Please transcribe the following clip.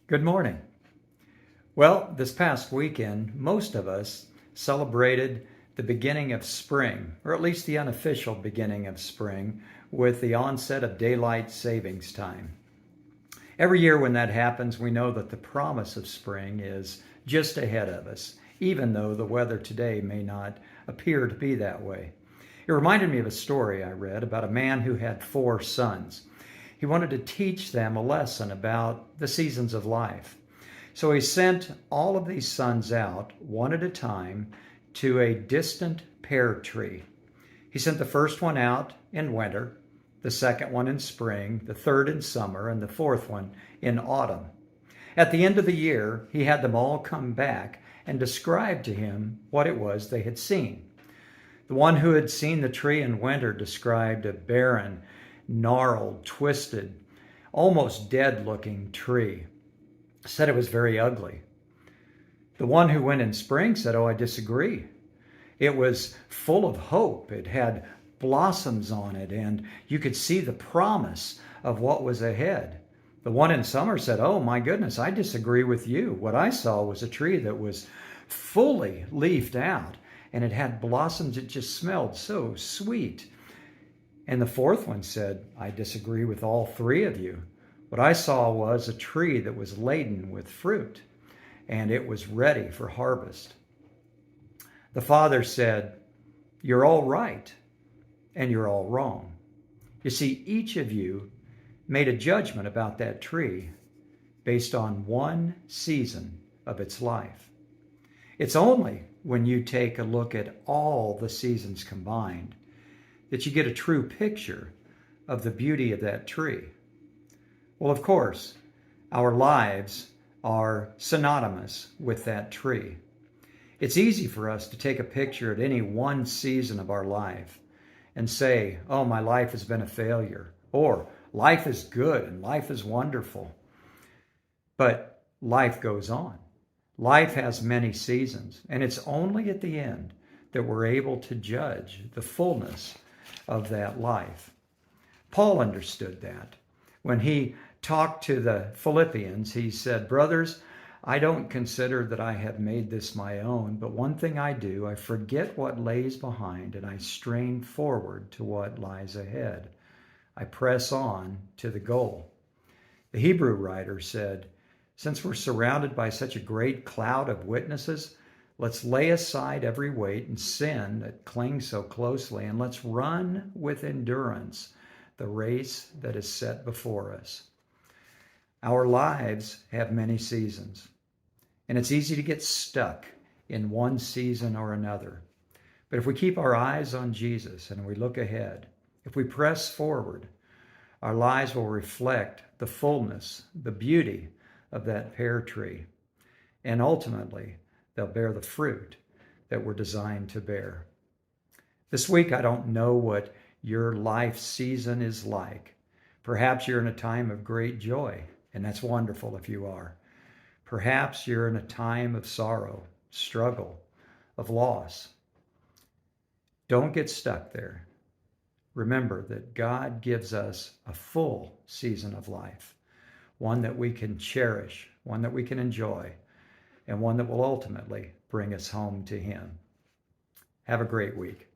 Good morning. Well, this past weekend, most of us celebrated the beginning of spring, or at least the unofficial beginning of spring, with the onset of daylight savings time. Every year when that happens, we know that the promise of spring is just ahead of us, even though the weather today may not appear to be that way. It reminded me of a story I read about a man who had 4 sons. He wanted to teach them a lesson about the seasons of life. So he sent all of these sons out, one at a time, to a distant pear tree. He sent the first one out in winter, the second one in spring, the third in summer, and the fourth one in autumn. At the end of the year, he had them all come back and describe to him what it was they had seen. The one who had seen the tree in winter described a barren, gnarled, twisted, almost dead-looking tree. Said it was very ugly. The one who went in spring said, "Oh, I disagree. It was full of hope. It had blossoms on it, and you could see the promise of what was ahead." The one in summer said, "Oh, my goodness, I disagree with you. What I saw was a tree that was fully leafed out, and it had blossoms. It just smelled so sweet." And the fourth one said, "I disagree with all 3 of you. What I saw was a tree that was laden with fruit, and it was ready for harvest." The father said, "You're all right, and you're all wrong. You see, each of you made a judgment about that tree based on one season of its life. It's only when you take a look at all the seasons combined that you get a true picture of the beauty of that tree." Well, of course, our lives are synonymous with that tree. It's easy for us to take a picture at any one season of our life and say, "Oh, my life has been a failure," or "Life is good and life is wonderful." But life goes on. Life has many seasons, and it's only at the end that we're able to judge the fullness of that life. Paul understood that. When he talked to the Philippians, he said, "Brothers, I don't consider that I have made this my own, but one thing I do, I forget what lays behind and I strain forward to what lies ahead. I press on to the goal." The Hebrew writer said, "Since we're surrounded by such a great cloud of witnesses, let's lay aside every weight and sin that clings so closely, and let's run with endurance the race that is set before us." Our lives have many seasons, and it's easy to get stuck in one season or another. But if we keep our eyes on Jesus and we look ahead, if we press forward, our lives will reflect the fullness, the beauty of that pear tree, and ultimately, they'll bear the fruit that we're designed to bear. This week, I don't know what your life season is like. Perhaps you're in a time of great joy, and that's wonderful if you are. Perhaps you're in a time of sorrow, struggle, of loss. Don't get stuck there. Remember that God gives us a full season of life, one that we can cherish, one that we can enjoy, and one that will ultimately bring us home to Him. Have a great week.